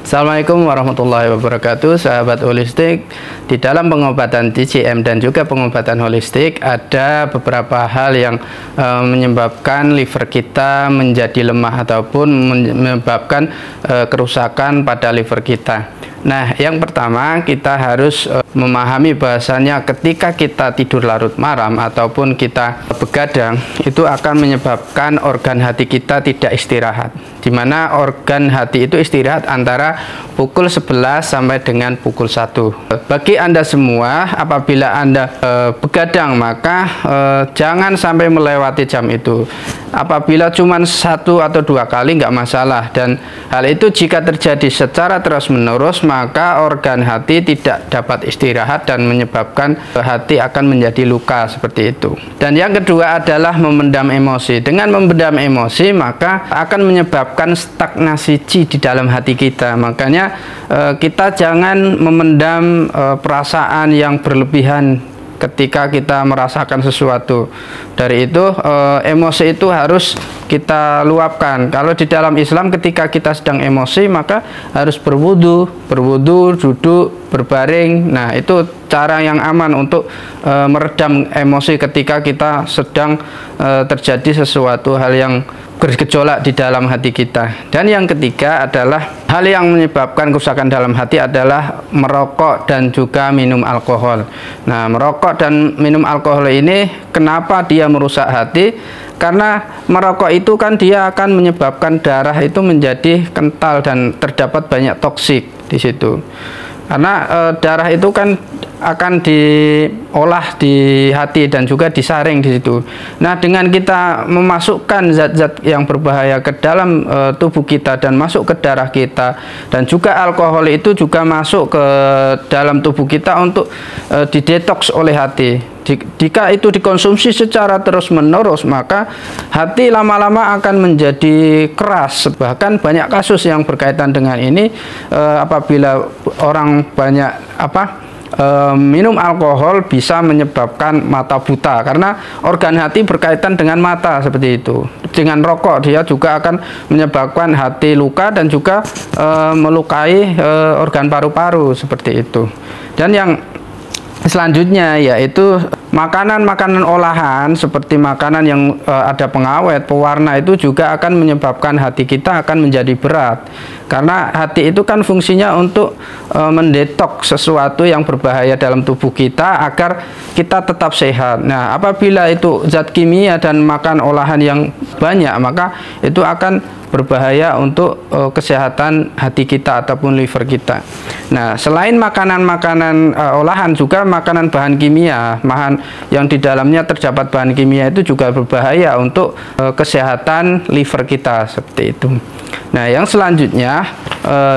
Assalamualaikum warahmatullahi wabarakatuh, sahabat holistik. Di dalam pengobatan TCM dan juga pengobatan holistik ada beberapa hal yang menyebabkan liver kita menjadi lemah ataupun menyebabkan kerusakan pada liver kita. Nah, yang pertama kita harus memahami bahasanya ketika kita tidur larut malam ataupun kita begadang, itu akan menyebabkan organ hati kita tidak istirahat. Di mana organ hati itu istirahat antara pukul 11 sampai dengan pukul 1. Bagi Anda semua, apabila Anda begadang, maka jangan sampai melewati jam itu. Apabila cuma 1 atau 2 kali nggak masalah, dan hal itu jika terjadi secara terus-menerus maka organ hati tidak dapat istirahat dan menyebabkan hati akan menjadi luka seperti itu. Dan yang kedua adalah memendam emosi. Dengan memendam emosi maka akan menyebabkan stagnasi chi di dalam hati kita. Makanya kita jangan memendam perasaan yang berlebihan ketika kita merasakan sesuatu. Dari itu emosi itu harus kita luapkan. Kalau di dalam Islam ketika kita sedang emosi maka harus berwudu, duduk, berbaring. Nah, itu cara yang aman untuk meredam emosi ketika kita sedang terjadi sesuatu hal yang bergejolak di dalam hati kita. Dan yang ketiga adalah hal yang menyebabkan kerusakan dalam hati adalah merokok dan juga minum alkohol. Nah, merokok dan minum alkohol ini kenapa dia merusak hati? Karena merokok itu kan dia akan menyebabkan darah itu menjadi kental dan terdapat banyak toksik di situ. Karena darah itu kan akan diolah di hati dan juga disaring di situ. Nah, dengan kita memasukkan zat-zat yang berbahaya ke dalam tubuh kita dan masuk ke darah kita, dan juga alkohol itu juga masuk ke dalam tubuh kita untuk didetoks oleh hati. Jika itu dikonsumsi secara terus-menerus maka hati lama-lama akan menjadi keras. Bahkan banyak kasus yang berkaitan dengan ini, apabila orang banyak minum alkohol bisa menyebabkan mata buta, karena organ hati berkaitan dengan mata seperti itu. Dengan rokok dia juga akan menyebabkan hati luka dan juga melukai organ paru-paru seperti itu. Dan yang selanjutnya yaitu makanan-makanan olahan seperti makanan yang ada pengawet, pewarna itu juga akan menyebabkan hati kita akan menjadi berat. Karena hati itu kan fungsinya untuk mendetoks sesuatu yang berbahaya dalam tubuh kita agar kita tetap sehat. Nah, apabila itu zat kimia dan makan olahan yang banyak, maka itu akan berbahaya untuk kesehatan hati kita ataupun liver kita. Nah, selain makanan-makanan olahan, juga makanan bahan kimia, bahan yang di dalamnya terdapat bahan kimia itu juga berbahaya untuk kesehatan liver kita seperti itu. Nah, yang selanjutnya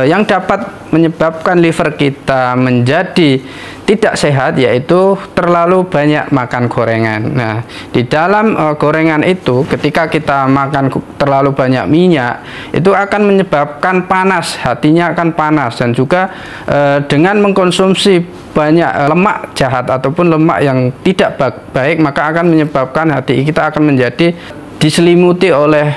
yang dapat menyebabkan liver kita menjadi tidak sehat yaitu terlalu banyak makan gorengan. Nah, di dalam gorengan itu ketika kita makan terlalu banyak minyak itu akan menyebabkan panas, hatinya akan panas, dan juga dengan mengkonsumsi banyak lemak jahat ataupun lemak yang tidak baik maka akan menyebabkan hati kita akan menjadi diselimuti oleh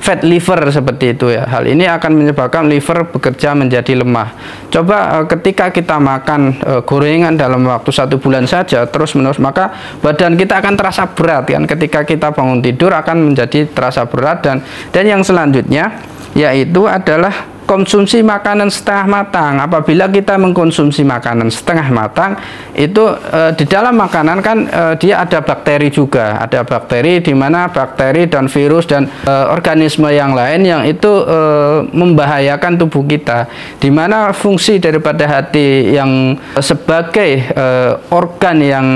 fat liver seperti itu ya. Hal ini akan menyebabkan liver bekerja menjadi lemah. Coba ketika kita makan gorengan dalam waktu 1 bulan saja terus menerus, maka badan kita akan terasa berat kan. Ketika kita bangun tidur akan menjadi terasa berat. Dan yang selanjutnya yaitu adalah konsumsi makanan setengah matang. Apabila kita mengkonsumsi makanan setengah matang itu di dalam makanan kan dia ada bakteri juga, ada bakteri di mana bakteri dan virus dan organisme yang lain yang itu membahayakan tubuh kita, di mana fungsi daripada hati yang sebagai organ yang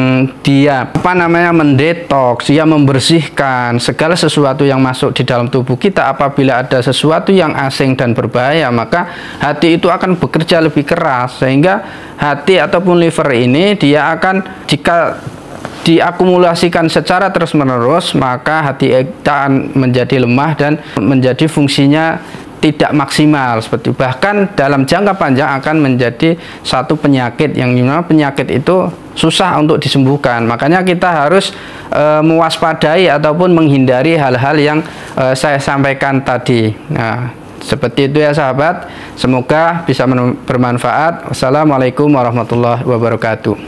dia mendetoks, dia membersihkan segala sesuatu yang masuk di dalam tubuh kita. Apabila ada sesuatu yang asing dan berbahaya maka hati itu akan bekerja lebih keras, sehingga hati ataupun liver ini dia akan, jika diakumulasikan secara terus-menerus maka hati akan menjadi lemah dan menjadi fungsinya tidak maksimal seperti, bahkan dalam jangka panjang akan menjadi satu penyakit yang dimana penyakit itu susah untuk disembuhkan. Makanya kita harus mewaspadai ataupun menghindari hal-hal yang saya sampaikan tadi. Nah, Seperti itu ya sahabat, semoga bisa bermanfaat. Wassalamualaikum warahmatullahi wabarakatuh.